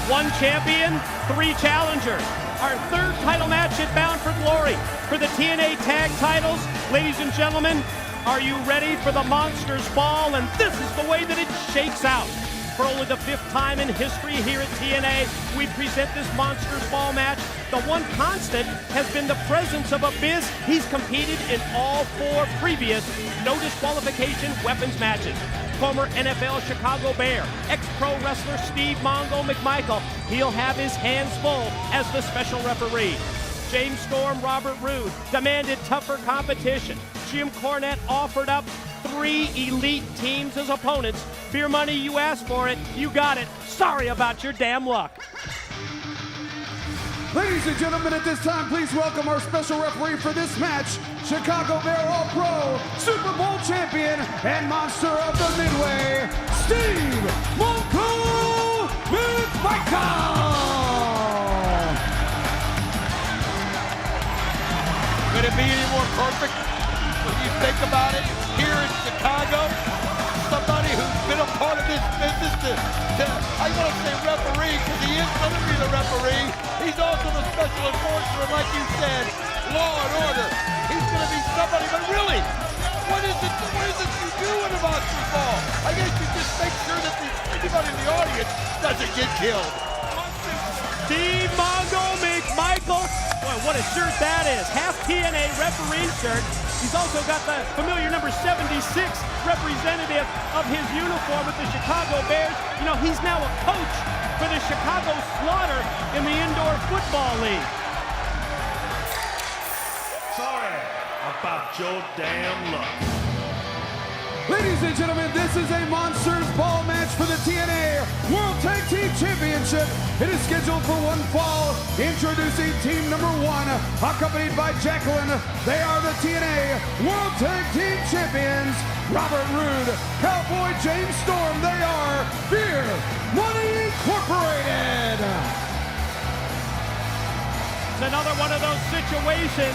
One champion, three challengers. Our third title match at Bound for Glory for the TNA Tag Titles. Ladies and gentlemen, are you ready for the Monsters Ball? And this is the way that it shakes out. For only the fifth time in history here at TNA, we present this Monsters Ball match. The one constant has been the presence of Abyss. He's competed in all four previous no disqualification weapons matches. Former NFL Chicago Bear, ex-pro wrestler Steve Mongo McMichael. He'll have his hands full as the special referee. James Storm, Robert Roode demanded tougher competition. Jim Cornette offered up three elite teams as opponents. Beer money, you asked for it, you got it. Sorry about your damn luck. Ladies and gentlemen, at this time, please welcome our special referee for this match, Chicago Bear All-Pro, Super Bowl champion, and monster of the Midway, Steve Mongo McMichael. Could it be any more perfect when you think about it? Here in Chicago, somebody who's been a part of this business I want to say referee, because he is going to be the referee. He's also the special enforcer, and like you said, law and order. He's going to be somebody, but really, what is it you do in a Monsters Ball? I guess you just make sure that anybody in the audience doesn't get killed. Steve Mongo McMichael. Boy, what a shirt that is. Half TNA referee shirt. He's also got the familiar number 76 representative of his uniform with the Chicago Bears. You know, he's now a coach for the Chicago Slaughter in the Indoor Football League. Sorry about your damn luck. Ladies and gentlemen, this is a Monsters Ball match for the TNA World Tag Team Championship. It is scheduled for one fall. Introducing team number one, accompanied by Jacqueline. They are the TNA World Tag Team Champions, Robert Roode, Cowboy James Storm. They are Beer Money Incorporated. It's another one of those situations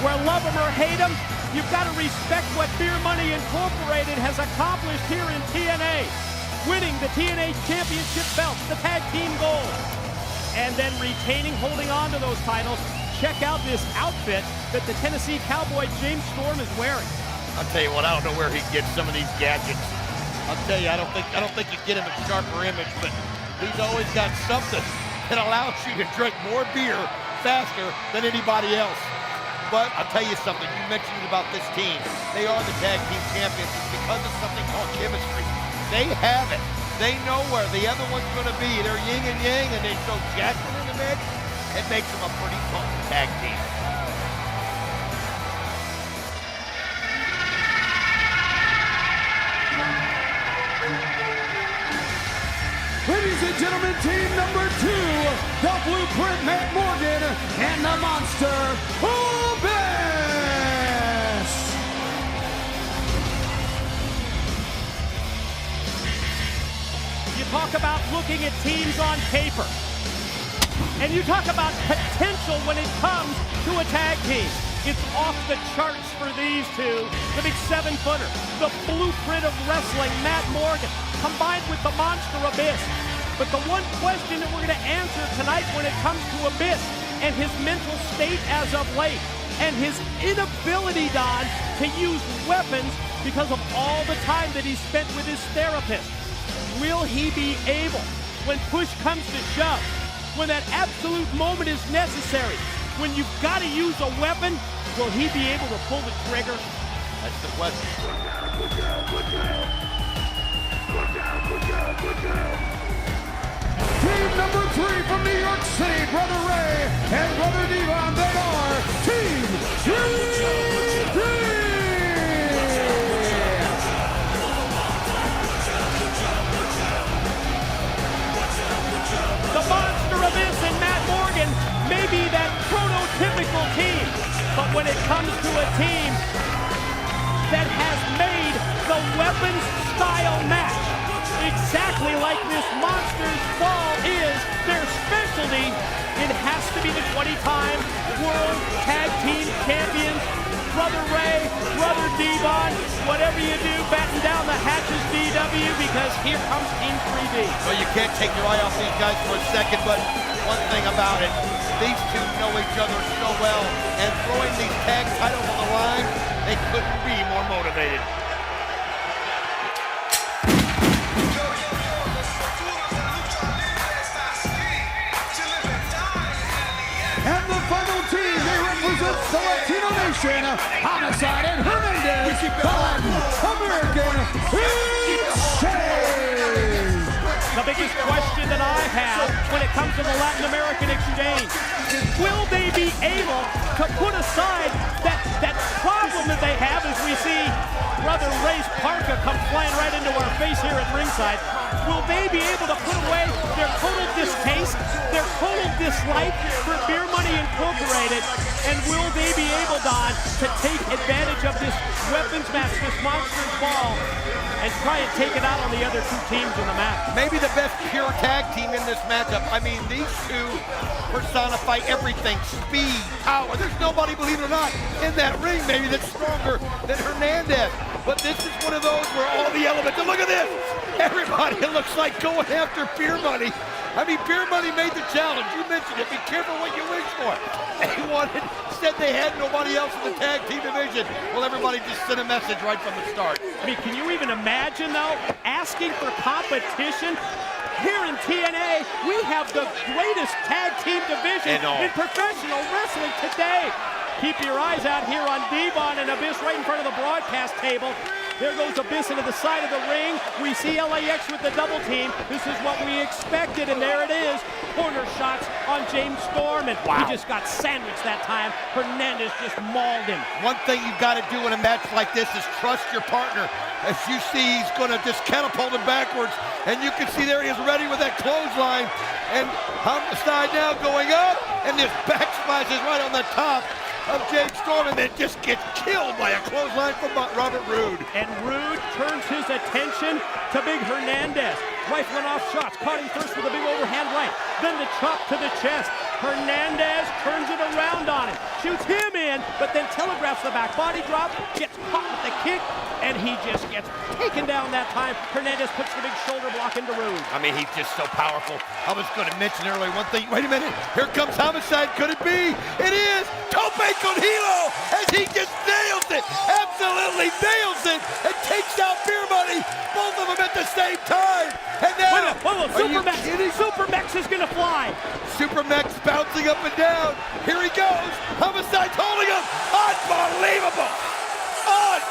where love them or hate them, you've got to respect what Beer Money Incorporated has accomplished here in TNA. Winning the TNA Championship belt, the tag team gold, and then retaining, holding on to those titles. Check out this outfit that the Tennessee Cowboy James Storm is wearing. I'll tell you what, I don't know where he gets some of these gadgets. I'll tell you, I don't think you get him a sharper image, but he's always got something that allows you to drink more beer faster than anybody else. But I'll tell you something, you mentioned about this team. They are the tag team champions because of something called chemistry. They have it. They know where the other one's going to be. They're yin and yang, and they throw Jacqueline in the mix. It makes them a pretty potent tag team. Ladies and gentlemen, team number two, the Blueprint Matt Morgan and the Monster Abyss. You talk about looking at teams on paper, and you talk about potential when it comes to a tag team. It's off the charts for these two. The big 7-footer, the blueprint of wrestling, Matt Morgan, combined with the Monster Abyss. But the one question that we're going to answer tonight when it comes to Abyss and his mental state as of late, and his inability, Don, to use weapons because of all the time that he spent with his therapist. Will he be able, when push comes to shove, when that absolute moment is necessary, when you've got to use a weapon, will he be able to pull the trigger? That's the question. Team number three from New York City, Brother Ray and Brother Devon. They are Team 3D. The Monster Abyss and Matt Morgan may be that prototypical team, but when it comes to a team that has made the weapons style match exactly like this Monsters Ball is their specialty, it has to be the 20-time World Tag Team Champions, Brother Ray, Brother Devon, whatever you do, batten down the hatches, DW, because here comes Team 3D. Well, you can't take your eye off these guys for a second, but one thing about it, these two know each other so well, and throwing these tag titles on the line, they couldn't be more motivated. And the final team, they represent the Latino nation, Homicide and Hernandez, American Exchange. The biggest question that I have when it comes to the Latin American Exchange is, will they be able to put aside that problem that they have as we see Brother Ray's parka come flying right into our face here at ringside? Will they be able to put away their total distaste, their total dislike for Beer Money Incorporated, and will they be able, Don, to take advantage of this weapons match, this Monsters Ball, and try and take it out on the other two teams in the match? Maybe the best pure tag team in this matchup. I mean, these two personify everything. Speed, power. There's nobody, believe it or not, in that ring maybe that's stronger than Hernandez. But this is one of those where all the elements, and look at this! Everybody, it looks like going after Beer Money. I mean, Beer Money made the challenge. You mentioned it. Be careful what you wish for. They said they had nobody else in the tag team division. Well, everybody just sent a message right from the start. I mean, can you even imagine, though, asking for competition? Here in TNA, we have the greatest tag team division in professional wrestling today. Keep your eyes out here on Devon and Abyss right in front of the broadcast table. There goes Abyss into the side of the ring. We see LAX with the double team. This is what we expected, and there it is. Corner shots on James Storm, and he just got sandwiched that time. Hernandez just mauled him. One thing you've got to do in a match like this is trust your partner. As you see, he's going to just catapult him backwards, and you can see there he is ready with that clothesline. And Homicide now going up, and this back splash is right on the top of James Storm, and then just gets killed by a clothesline from Robert Roode. And Roode turns his attention to Big Hernandez. Rifling off shots, caught him first with a big overhand right, then the chop to the chest. Hernandez turns it around on him, shoots him in, but then telegraphs the back body drop, gets caught with the kick, and he just gets taken down that time. Hernandez puts the big shoulder block into Roode. I mean, he's just so powerful. I was going to mention earlier one thing. Wait a minute. Here comes Homicide. Could it be? It is. Tope con hilo as he just nails it. Absolutely nails it and takes out Beer Money. Both of them at the same time. And now, Supermax is going to fly. Supermax bouncing up and down. Here he goes. Homicide's holding him. Unbelievable.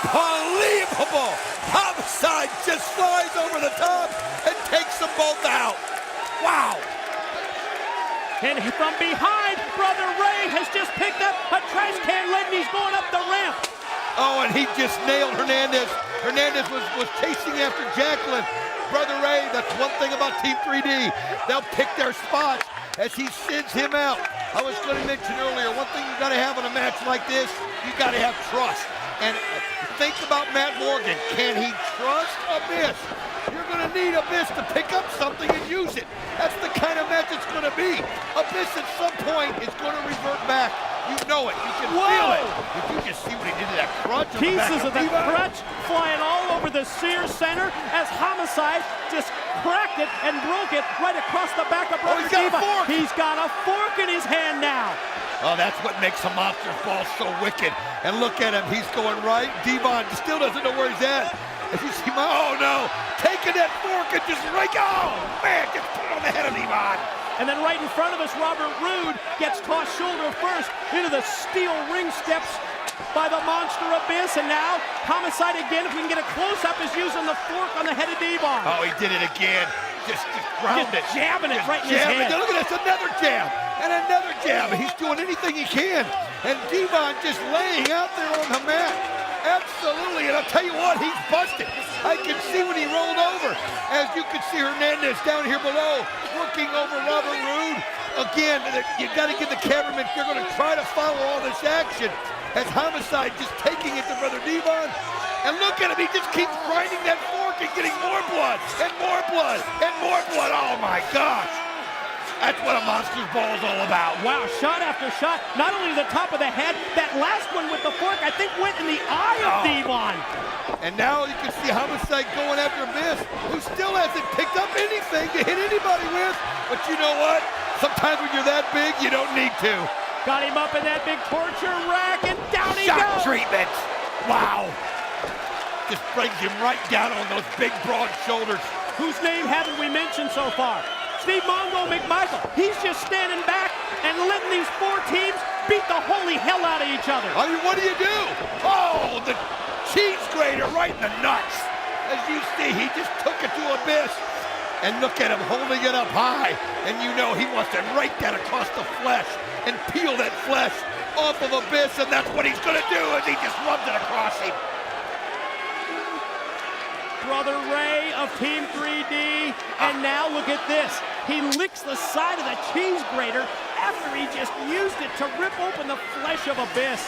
Unbelievable! Homicide just flies over the top and takes them both out. Wow! And from behind, Brother Ray has just picked up a trash can lid and he's going up the ramp. Oh, and he just nailed Hernandez. Hernandez was chasing after Jacqueline. Brother Ray, that's one thing about Team 3D. They'll pick their spots as he sends him out. I was going to mention earlier, one thing you got to have in a match like this, you got to have trust. And think about Matt Morgan. Can he trust Abyss? You're going to need Abyss to pick up something and use it. That's the kind of match it's going to be. Abyss at some point is going to revert back. You know it. You can feel it. Did you just see what he did to that crutch? Pieces of that crutch flying all over the Sears Center as Homicide just cracked it and broke it right across the back of Brother Devon. He's got a fork in his hand now. Oh, that's what makes a Monsters Ball so wicked. And look at him. He's going right. Devon still doesn't know where he's at. As you see, oh no, taking that fork and just oh man, just put it on the head of Devon. And then right in front of us, Robert Roode gets tossed shoulder first into the steel ring steps by the Monster Abyss. And now Homicide again, if we can get a close-up, is using the fork on the head of Devon. Oh, he did it again. Just ground it. Jabbing it right in his head. Look at this, another jab. And another jab. He's doing anything he can. And Devon just laying out there on the mat. Absolutely, and I'll tell you what, he's busted. I can see when he rolled over. As you can see Hernandez down here below, working over Robert Roode. Again, you got to get the cameraman, they're going to try to follow all this action. As Homicide just taking it to Brother Devon. And look at him, he just keeps grinding that fork and getting more blood, and more blood, and more blood. Oh my gosh. That's what a Monsters Ball is all about. Wow, shot after shot. Not only the top of the head, that last one with the fork, I think went in the eye of Devon. And now you can see Homicide going after Abyss, who still hasn't picked up anything to hit anybody with. But you know what? Sometimes when you're that big, you don't need to. Got him up in that big torture rack, and down he Shock goes. treatment. Wow. Just brings him right down on those big, broad shoulders. Whose name haven't we mentioned so far? Steve Mongo McMichael. He's just standing back and letting these four teams beat the holy hell out of each other. I mean, what do you do? Oh, the cheese grater right in the nuts. As you see, he just took it to Abyss. And look at him holding it up high. And you know he wants to rake that across the flesh and peel that flesh off of Abyss. And that's what he's going to do as he just rubs it across him. Brother Ray of Team 3D, and now look at this. He licks the side of the cheese grater after he just used it to rip open the flesh of Abyss.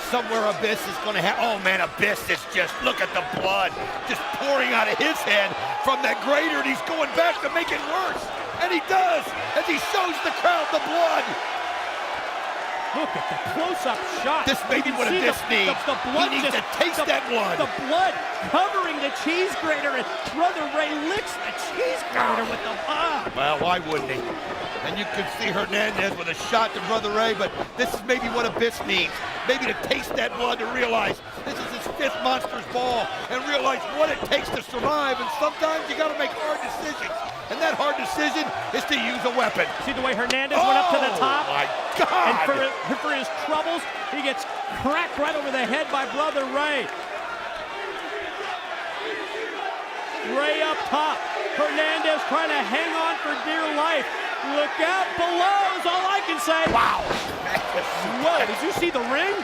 Somewhere Abyss is going to have, oh man, Abyss is just, look at the blood just pouring out of his head from that grater, and he's going back to make it worse. And he does, as he shows the crowd the blood. Look at the close-up shot. This may be what Abyss needs. The blood he needs to taste that blood. The blood covering the cheese grater, and Brother Ray licks the cheese grater with the Well, why wouldn't he? And you can see Hernandez with a shot to Brother Ray, but this is maybe what Abyss needs. Maybe to taste that blood, to realize this is his 5th Monsters Ball, and realize what it takes to survive. And sometimes you got to make hard decisions. And that hard decision is to use a weapon. See the way Hernandez went up to the top? Oh my God! And for his troubles, he gets cracked right over the head by Brother Ray. Ray up top. Hernandez trying to hang on for dear life. Look out below is all I can say. Wow! Whoa, did you see the ring?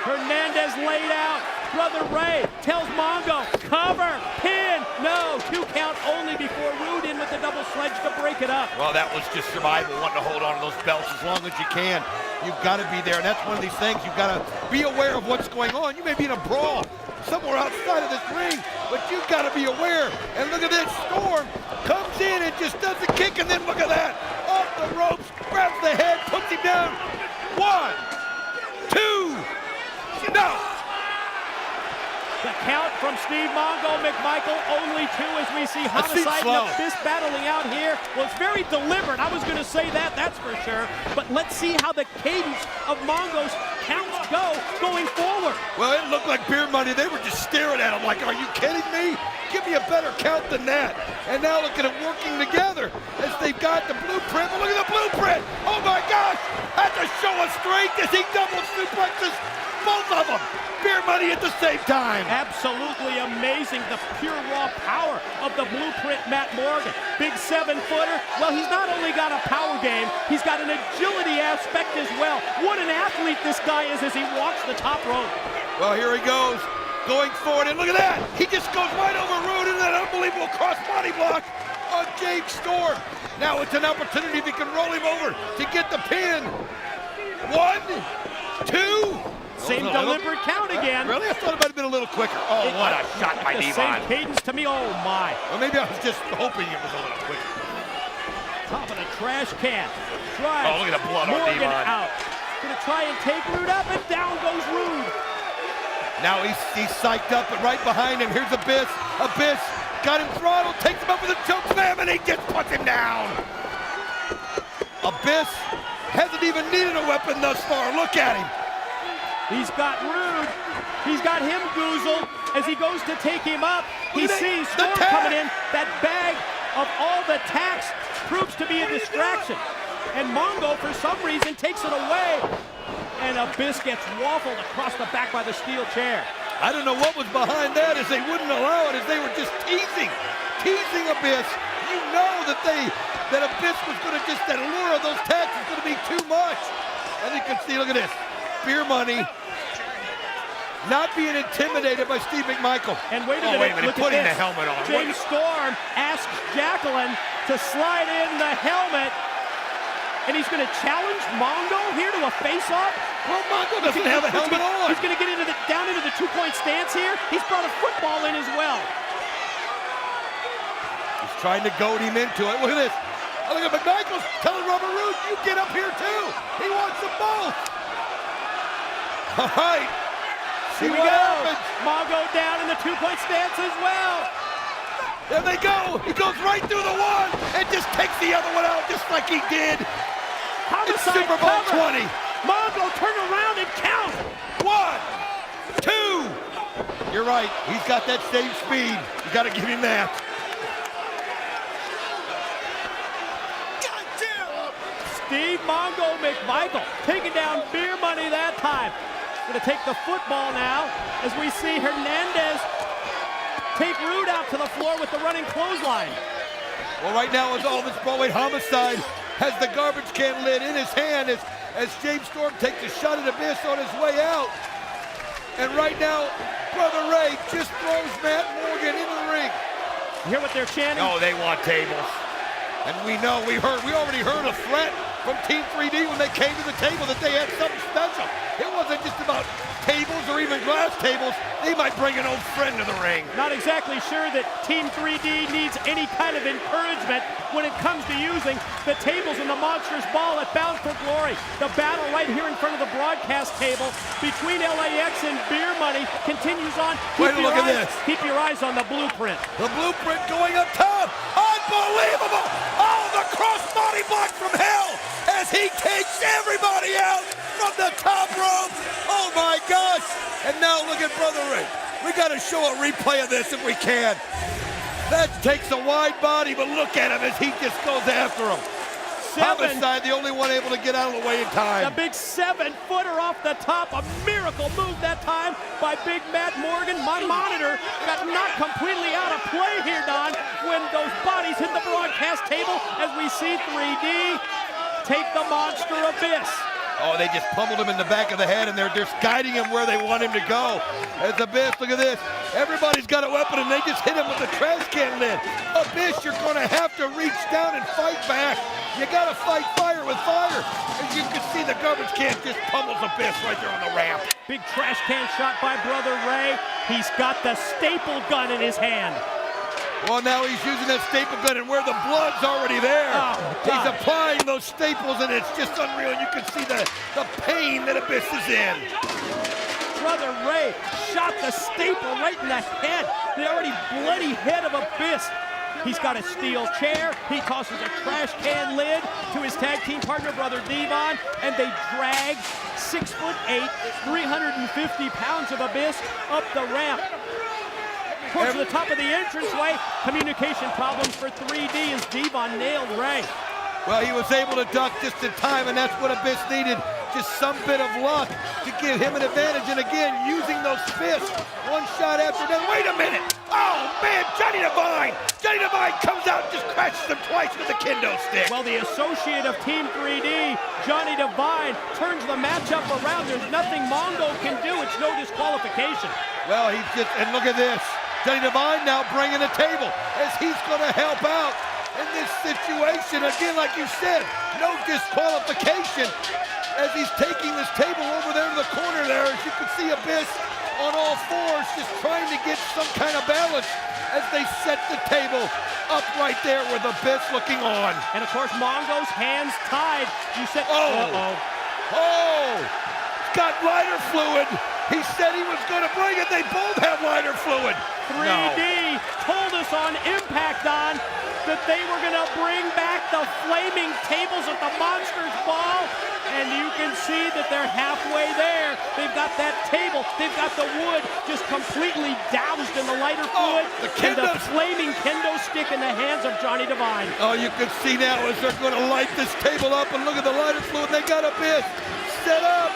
Hernandez laid out. Brother Ray tells Mongo, cover, pin, no, 2 count only before Rude in with the double sledge to break it up. Well, that was just survival, wanting to hold on to those belts as long as you can. You've got to be there, and that's one of these things. You've got to be aware of what's going on. You may be in a brawl somewhere outside of this ring, but you've got to be aware. And look at this, Storm comes in and just does the kick, and then look at that. Off the ropes, grabs the head, puts him down. 1, 2, no. The count from Steve Mongo McMichael, only 2 as we see Homicide and Abyss battling out here. Well, it's very deliberate. I was going to say that, that's for sure. But let's see how the cadence of Mongo's counts go going forward. Well, it looked like Beer Money. They were just staring at him like, are you kidding me? Give me a better count than that. And now look at them working together as they've got the blueprint. But look at the blueprint. Oh my gosh. That's a show of strength as he double suplexes both of them. Beer Money at the same time. Absolutely amazing, the pure raw power of the blueprint Matt Morgan. Big 7-footer. Well, he's not only got a power game, he's got an agility aspect as well. What an athlete this guy is as he walks the top rope. Well, here he goes, going forward, and look at that. He just goes right over Rude in that unbelievable cross-body block on James Storm. Now it's an opportunity if he can roll him over to get the pin. 1, 2. Same deliberate count again. Really? I thought it might have been a little quicker. Oh, what a shot by Devon. Same cadence to me, oh my. Well, maybe I was just hoping it was a little quicker. Top of the trash can. Drives. Oh, look at the blood on Morgan Devon. out. Gonna try and take Rude up, and down goes Rude. Now he's psyched up, but right behind him, here's Abyss. Abyss got him throttled, takes him up with a choke slam, and he just puts him down. Abyss hasn't even needed a weapon thus far. Look at him. He's got Rude. He's got him goozled. As he goes to take him up, he sees Storm coming in. That bag of all the tacks proves to be a distraction. And Mongo, for some reason, takes it away. And Abyss gets waffled across the back by the steel chair. I don't know what was behind that, as they wouldn't allow it, as they were just teasing Abyss. You know that Abyss was going to just, that allure of those tacks is going to be too much. And you can see, look at this. Beer Money not being intimidated by Steve McMichael. And wait a minute, look putting the helmet on. James Storm asks Jacqueline to slide in the helmet, and he's going to challenge Mongo here to a face-off. Well, Mongo doesn't have a helmet on. He's going to get down into the 2-point stance here. He's brought a football in as well. trying to goad him into it. Look at this. Oh, look at McMichael's telling Robert Roode, you get up here too. He wants them both. All right. See Here we what go. happens. Mongo down in the two-point stance as well. There they go. He goes right through the one and just takes the other one out just like he did. It's Homicide Super Bowl cover. 20. Mongo, turn around and count. 1, 2. You're right. He's got that same speed. You got to give him that. Steve Mongo McMichael taking down beer money that time. Going to take the football now as we see Hernandez take Roode out to the floor with the running clothesline. Well, right now, as all this Broadway homicide has the garbage can lid in his hand as James Storm takes a shot at Abyss on his way out. And right now, Brother Ray just throws Matt Morgan into the ring. You hear what they're chanting? Oh, they want tables. And we know, we already heard a threat from Team 3D when they came to the table that they had something special. It wasn't just about tables or even glass tables. They might bring an old friend to the ring. Not exactly sure that Team 3D needs any kind of encouragement when it comes to using the tables in the Monsters Ball at Bound for Glory. The battle right here in front of the broadcast table between LAX and Beer Money continues on. Keep your eyes on the blueprint. The blueprint going up top. Unbelievable! Oh, the crossbody block from hell as he takes everybody out from the top rope. Oh my gosh! And now look at Brother Ray. We got to show a replay of this if we can. That takes a wide body, but look at him as he just goes after him. Homicide, the only one able to get out of the way in time. The big 7-footer off the top. A miracle move that time by Big Matt Morgan. My monitor got knocked completely out of play here, Don, when those bodies hit the broadcast table as we see 3D take the Monster Abyss. Oh, they just pummeled him in the back of the head, and they're just guiding him where they want him to go. As Abyss, look at this. Everybody's got a weapon, and they just hit him with the trash can lid. Abyss, you're going to have to reach down and fight back. You got to fight fire with fire. As you can see, the garbage can just pummels Abyss right there on the ramp. Big trash can shot by Brother Ray. He's got the staple gun in his hand. Well, now he's using that staple gun, and where the blood's already there. Oh, he's applying those staples, and it's just unreal. You can see the pain that Abyss is in. Brother Ray shot the staple right in the head. The already bloody head of Abyss. He's got a steel chair. He tosses a trash can lid to his tag team partner, Brother Devon, and they drag 6'8", 350 pounds of Abyss up the ramp. Towards the top of the entranceway. Communication problems for 3D as Devon nailed Ray. Well, he was able to duck just in time, and that's what Abyss needed. Just some bit of luck to give him an advantage. And again, using those fists, one shot after another. Wait a minute! Oh, man, Johnny Devine! Johnny Devine comes out and just crashes him twice with the kendo stick. Well, the associate of Team 3D, Johnny Devine, turns the matchup around. There's nothing Mongo can do. It's no disqualification. Well, he's just, and look at this. Johnny Devine now bringing a table as he's going to help out in this situation. Again, like you said, no disqualification as he's taking this table over there to the corner there. As you can see Abyss on all fours just trying to get some kind of balance as they set the table up right there with Abyss looking on. And of course, Mongo's hands tied. You said, Oh, got lighter fluid. He said he was going to bring it. They both have lighter fluid. 3D told us on Impact, Don, that they were going to bring back the flaming tables at the Monsters Ball. And you can see that they're halfway there. They've got that table. They've got the wood just completely doused in the lighter fluid. And the flaming kendo stick in the hands of Johnny Devine. Oh, you can see now as they're going to light this table up. And look at the lighter fluid. They got Abyss set up.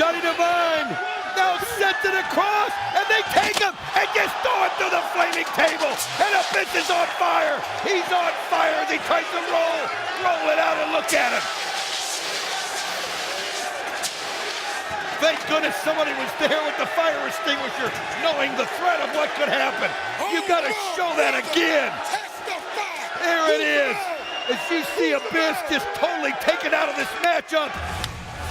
Johnny Devine now sets it across, and they take him and just throw it through the flaming table. And Abyss is on fire. He's on fire as he tries to roll it out, and look at him. Thank goodness somebody was there with the fire extinguisher, knowing the threat of what could happen. You got to show that again. There it is. As you see Abyss just totally taken out of this matchup.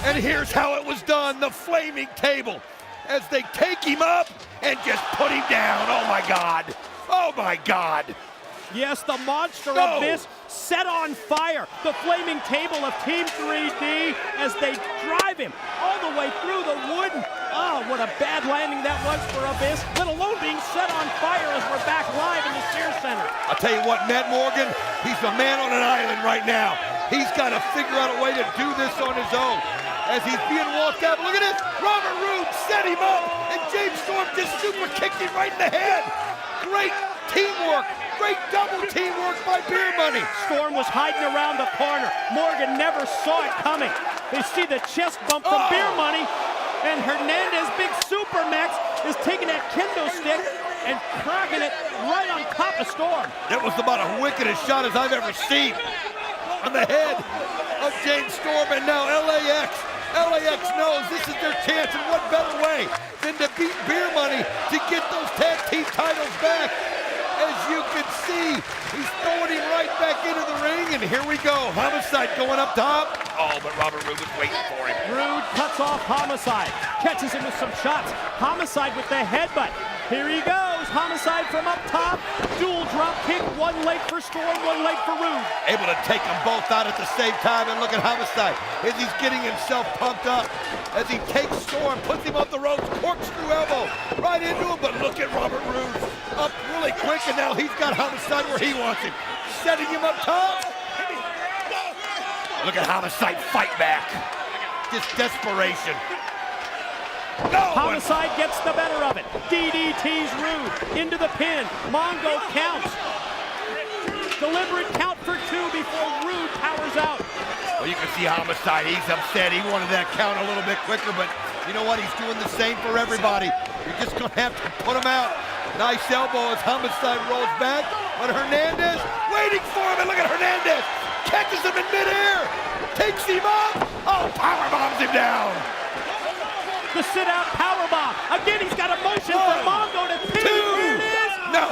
And here's how it was done, the flaming table, as they take him up and just put him down. Oh my God, oh my God. Yes, the monster No. abyss set on fire. The flaming table of Team 3D as they drive him all the way through the wooden. Oh, what a bad landing that was for Abyss, let alone being set on fire as we're back live in the Sears Center. I'll tell you what, Matt Morgan, he's a man on an island right now. He's got to figure out a way to do this on his own. As he's being walked out, look at this. Robert Roode set him up, and James Storm just super kicked him right in the head. Great teamwork. Great double teamwork by Beer Money. Storm was hiding around the corner. Morgan never saw it coming. They see the chest bump from Beer Money, and Hernandez, big super max, is taking that kendo stick and cracking it right on top of Storm. That was about as wicked a shot as I've ever seen on the head of James Storm, and now LAX. LAX knows this is their chance, and what better way than to beat Beer Money to get those tag team titles back. As you can see, he's throwing him right back into the ring, and here we go. Homicide going up top. Oh, but Robert Roode was waiting for him. Roode cuts off Homicide, catches him with some shots. Homicide with the headbutt. Here he goes. Homicide from up top. Dual drop kick, one leg for Storm, one leg for Roode. Able to take them both out at the same time, and look at Homicide as he's getting himself pumped up. As he takes Storm, puts him up the ropes, corkscrew elbow right into him, but look at Robert Roode up really quick, and now he's got Homicide where he wants him. Setting him up top. Look at Homicide fight back. Just desperation. No! Homicide gets the better of it. DDT's Roode into the pin. Mongo counts. Deliberate count for 2 before Roode powers out. Well, you can see Homicide. He's upset. He wanted that count a little bit quicker, but you know what? He's doing the same for everybody. You're just going to have to put him out. Nice elbow as Homicide rolls back, but Hernandez waiting for him, and look at Hernandez. Catches him in midair. Takes him up. Oh, power bombs him down. The sit-out powerbomb. Again, he's got a motion for Mongo to pin. Here it is. No.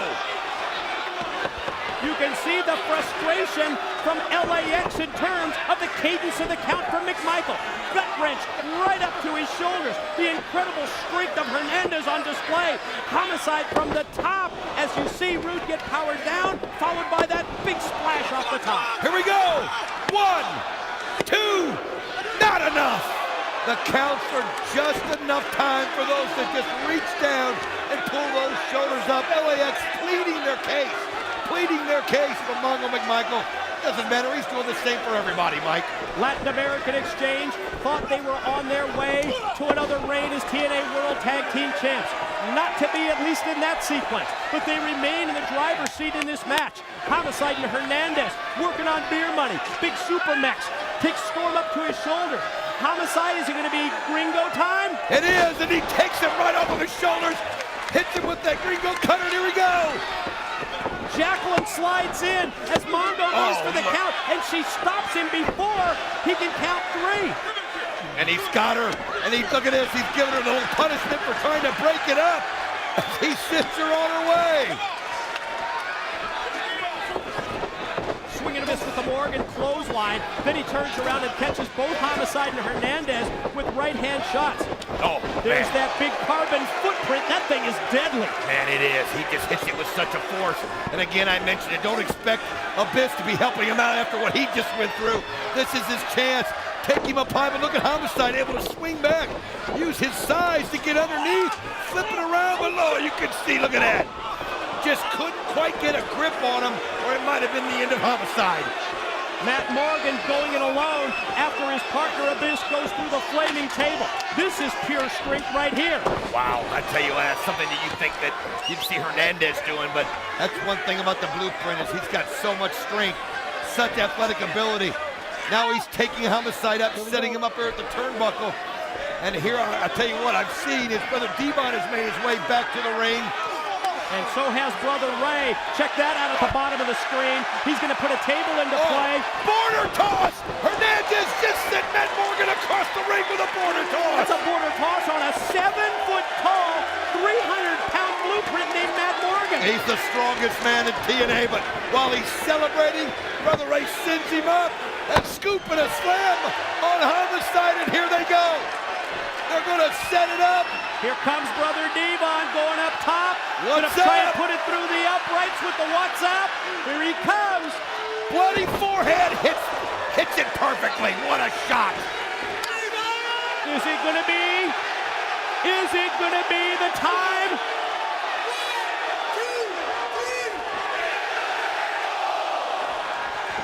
You can see the frustration from LAX in terms of the cadence of the count from McMichael. Gut wrench right up to his shoulders. The incredible strength of Hernandez on display. Homicide from the top as you see Roode get powered down, followed by that big splash off the top. Here we go. 1, 2, not enough. The counts are just enough time for those that just reach down and pull those shoulders up. LAX pleading their case for Mongo McMichael. Doesn't matter, he's doing the same for everybody, Mike. Latin American Exchange thought they were on their way to another reign as TNA World Tag Team Champs. Not to be, at least in that sequence, but they remain in the driver's seat in this match. Homicide and Hernandez working on Beer Money. Big super max takes Storm up to his shoulder. Homicide, is it going to be Gringo time? It is, and he takes him right off of his shoulders, hits him with that Gringo cutter, and here we go. Jacqueline slides in as Mongo goes for the count, and she stops him before he can count 3. And he's got her, and look at this, he's giving her the little punishment for trying to break it up. He sends her on her way. Swinging a miss with the Morgan clothesline. Then he turns around and catches both Homicide and Hernandez with right-hand shots. Oh, there's man. that big carbon footprint. That thing is deadly. Man, it is. He just hits it with such a force. And again, I mentioned it. Don't expect Abyss to be helping him out after what he just went through. This is his chance. Take him up high, but look at Homicide able to swing back. Use his size to get underneath. Flip it around below. You can see, look at that. Just couldn't quite get a grip on him, or it might have been the end of Homicide. Matt Morgan going it alone after his partner Abyss goes through the flaming table. This is pure strength right here. Wow, I tell you, that's something that you think that you'd see Hernandez doing, but that's one thing about the blueprint is he's got so much strength, such athletic ability. Now he's taking Homicide up, setting him up here at the turnbuckle. And here, I tell you what, I've seen his brother Devon has made his way back to the ring. And so has Brother Ray. Check that out at the bottom of the screen. He's going to put a table into play. Border toss! Hernandez just sent Matt Morgan across the ring with a border toss. That's a border toss on a 7-foot-tall, 300-pound blueprint named Matt Morgan. He's the strongest man in TNA, but while he's celebrating, Brother Ray sends him up and scooping a slam on Homicide, and here they go. They're going to set it up. Here comes Brother Devon going up top. What's Gonna try and up? put it through the uprights with the what's up. Here he comes. Bloody forehead hits it perfectly. What a shot. Is it gonna be? Is it gonna be the time?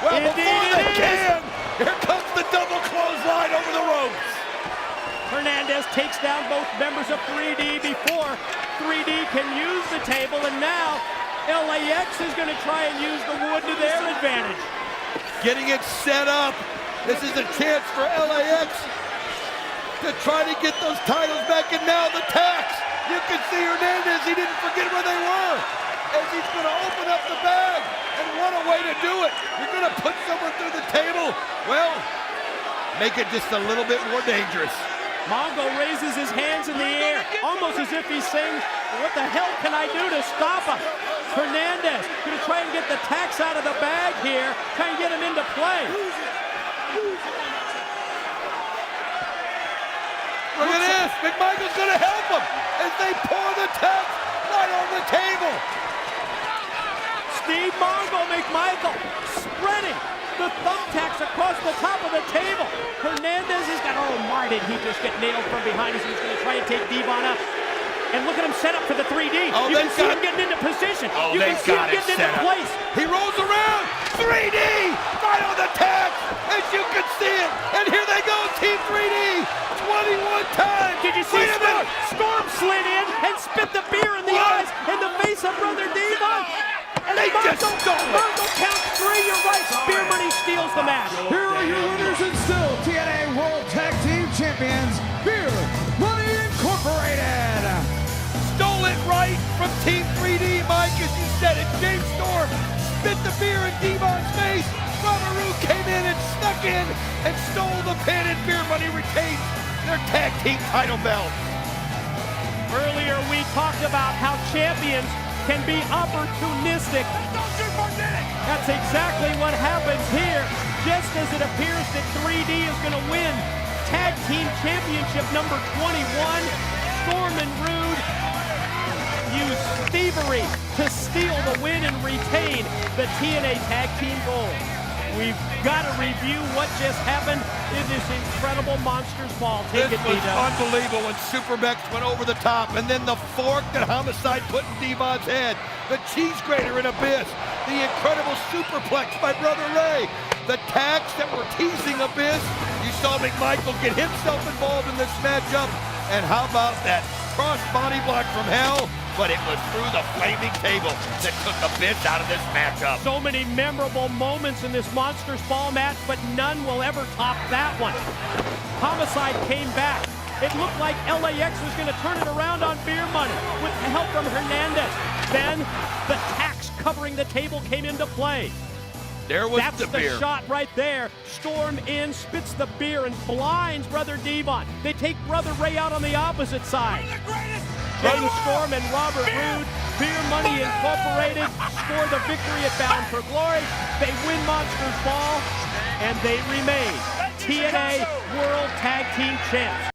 Well, Indeed before they it is. can, here comes the double clothesline over the ropes. Hernandez takes down both members of 3D before 3D can use the table, and now LAX is going to try and use the wood to their advantage. Getting it set up. This is a chance for LAX to try to get those titles back, and now the tax. You can see Hernandez, he didn't forget where they were, as he's going to open up the bag, and what a way to do it. You're going to put someone through the table. Well, make it just a little bit more dangerous. Mongo raises his hands in the air, almost as if he's saying, what the hell can I do to stop him? Hernandez going to try and get the tax out of the bag here, try and get him into play. Look at this, McMichael's going to help him as they pour the tax right on the table. Steve Mongo McMichael spreading the thumbtacks across the top of the table. Hernandez has got, oh my, did he just get nailed from behind as he's going to try and take Devon up. And look at him set up for the 3D. Oh, you can see him getting into position. Oh, you can see him getting into place. He rolls around, 3D, right on the tag, as you can see it. And here they go, Team 3D, 21 times. Did you see Wait a minute. Storm slid in and spit the beer in the eyes in the face of Brother Devon. And They just stole it. Mongo counts 3, you're right. Beer Money steals the match. Here are your winners and still TNA World Tag Team Champions, Beer Money Incorporated. Stole it right from Team 3D, Mike, as you said it. James Storm spit the beer in Devon's face. Robert Roode came in and snuck in and stole the pin, and Beer Money retains their tag team title belt. Earlier we talked about how champions can be opportunistic. That's exactly what happens here. Just as it appears that 3D is going to win Tag Team Championship number 21, Storm and Rude use thievery to steal the win and retain the TNA Tag Team gold. We've got to review what just happened in this incredible Monsters Ball. Take This it, was Dito. unbelievable when Superbex went over the top, and then the fork that Homicide put in Devon's head, the cheese grater in Abyss, the incredible superplex by Brother Ray, the tags that were teasing Abyss. You saw McMichael get himself involved in this matchup, and how about that cross body block from hell? But it was through the flaming table that took Abyss out of this matchup. So many memorable moments in this Monsters Ball match, but none will ever top that one. Homicide came back. It looked like LAX was going to turn it around on Beer Money with help from Hernandez. Then the tax covering the table came into play. There was That's the beer. Shot right there. Storm in, spits the beer, and blinds Brother Devon. They take Brother Ray out on the opposite side. Brother Storm and Robert Roode, Beer Money Incorporated, score the victory at Bound for Glory. They win Monsters Ball, and they remain TNA World Tag Team Champs.